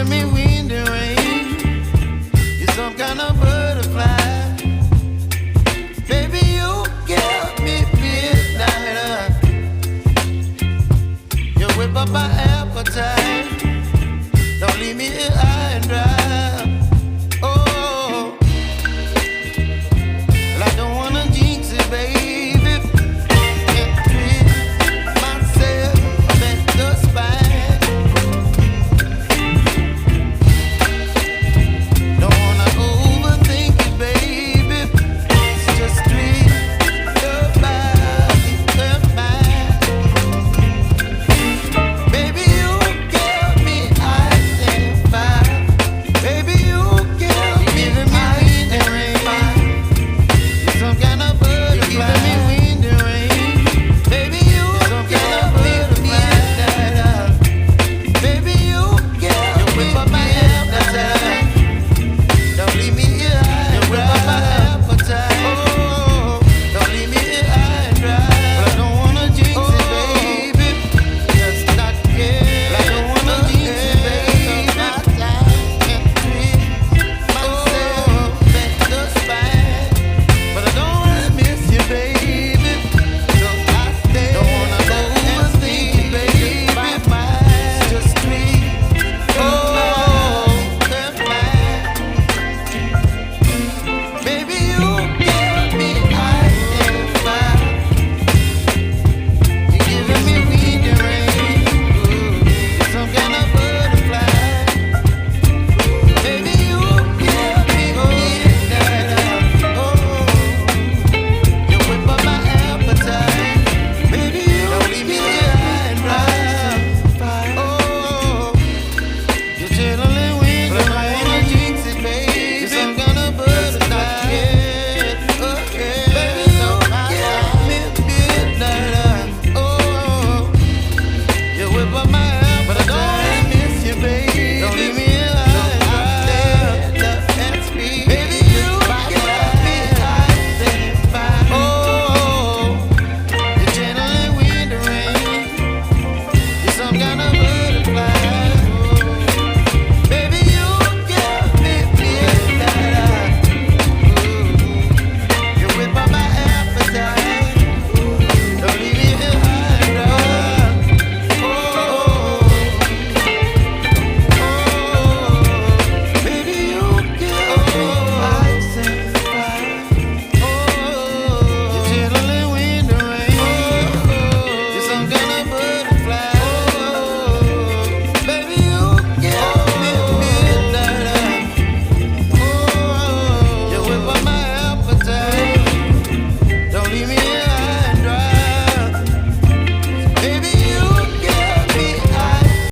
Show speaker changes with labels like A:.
A: giving me wind and rain. You're some kind of butterfly. Baby, you give me midnight. You whip up my appetite. Don't leave me here high and dry. Oh, well, I don't wanna jinx it, baby. Can't treat myself at the spine. Don't wanna overthink it, baby. It's just treat your body and mine. Baby, you give me ice and fire. Baby, you give me wind and rain. You're some kind of butterfly. You're giving me wind and rain. Baby, you some kind of butterfly. Baby, you give me whip up my appetite. Don't leave me here high and dry. Whip up my appetite. Oh, don't leave me here high and dry. But I don't wanna jinx it, baby. Just not yet. I don't wanna jinx it, baby. My time can't treat myself at the spine. But I don't wanna miss you, baby. So I stay. Don't wanna overthink it, baby. My mind just treat. Oh, the mind. Baby, you give me ice and fire. You're giving me wind and rain. You're some kind of butterfly. Baby, you give me midnight. Oh, you whip up my appetite. Baby, you don't leave me here high and dry. Oh, you're chilling wind and rain. I don't wanna jinx it, baby. You're some kind of butterfly. Baby, you give me midnight. Oh, you whip up my appetite. But I don't wanna miss you, baby. Don't leave me